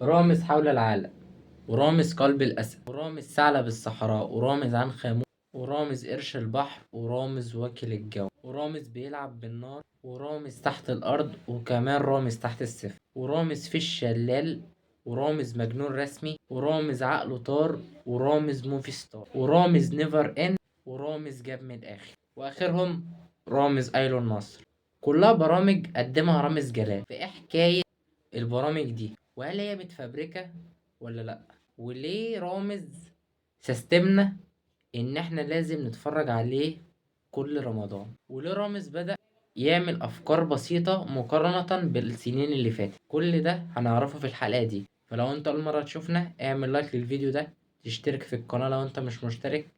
رامز حول العالم، ورامز قلب الأسد، ورامز ثعلب الصحراء، ورامز عنخاموس، ورامز قرش البحر، ورامز واكل الجو، ورامز بيلعب بالنار، ورامز تحت الأرض، وكمان رامز تحت الصفر، ورامز في الشلال، ورامز مجنون رسمي، ورامز عقله طار، ورامز موفي ستار، ورامز نيفر إند، ورامز جاب من الآخر، وآخرهم رامز أيلون مصر. كلها برامج قدمها رامز جلال. في إيه حكاية البرامج دي؟ وهل هي متفبركة ولا لأ؟ وليه رامز سيستمنا إن إحنا لازم نتفرج عليه كل رمضان؟ وليه رامز بدأ يعمل أفكار بسيطة مقارنة بالسنين اللي فاتت؟ كل ده هنعرفه في الحلقة دي. فلو أنت أول مرة تشوفنا اعمل لايك للفيديو ده، تشترك في القناة لو أنت مش مشترك،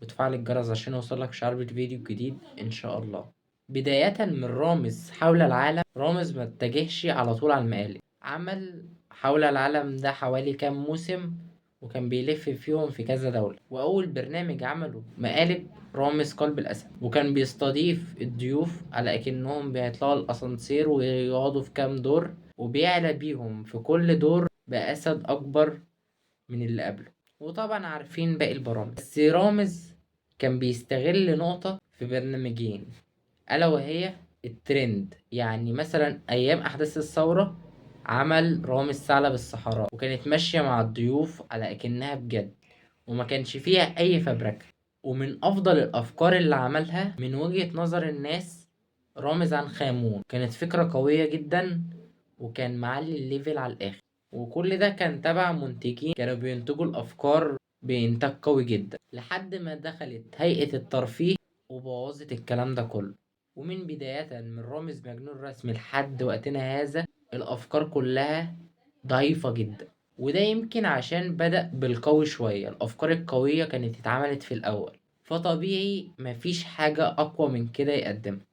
وتفعل الجرس عشان يوصلك شعار بالفيديو الجديد إن شاء الله. بداية من رامز حول العالم، رامز ما اتجهش على طول على المقالب. عمل حول العالم ده حوالي كام موسم، وكان بيلف فيهم في كذا دولة. وأول برنامج عمله مقالب رامز قلب الأسد، وكان بيستضيف الضيوف على أكنهم بيطلعوا الأسانسير ويقعدوا في كام دور، وبيعلى بيهم في كل دور بأسد أكبر من اللي قبله. وطبعا عارفين باقي البرامج، بس رامز كان بيستغل نقطة في برنامجين، ألا وهي الترند. يعني مثلا أيام أحداث الثورة عمل رامز ثعلب الصحراء، وكانت ماشية مع الضيوف على أكنها بجد، وما كانش فيها أي فبركة. ومن أفضل الأفكار اللي عملها من وجهة نظر الناس رامز عنخامون، كانت فكرة قوية جدا، وكان معلي الليفل على الآخر. وكل ده كان تبع منتجين كانوا بينتجوا الأفكار بإنتاج قوي جدا، لحد ما دخلت هيئة الترفيه وبوظت الكلام ده كله. ومن بداية من رامز مجنون رسمي لحد وقتنا هذا الأفكار كلها ضعيفة جدا. وده يمكن عشان بدأ بالقوي شوية، الأفكار القوية كانت اتعملت في الأول، فطبيعي مفيش حاجة أقوى من كده يقدمها.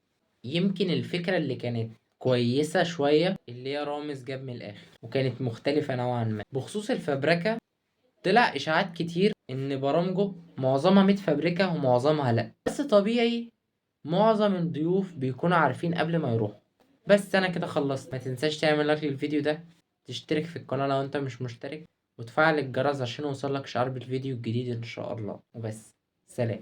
يمكن الفكرة اللي كانت كويسة شوية اللي هي رامز جاب من الآخر، وكانت مختلفة نوعا ما. بخصوص الفبركة، طلع إشاعات كتير إن برامجه معظمها متفبركة ومعظمها لأ، بس طبيعي معظم الضيوف بيكونوا عارفين قبل ما يروحوا. بس انا كده خلصت. ما تنساش تعمل لايك للفيديو ده، تشترك في القناة لو انت مش مشترك، وتفعل الجرس عشان يوصلك شعار بالفيديو الجديد ان شاء الله. وبس، سلام.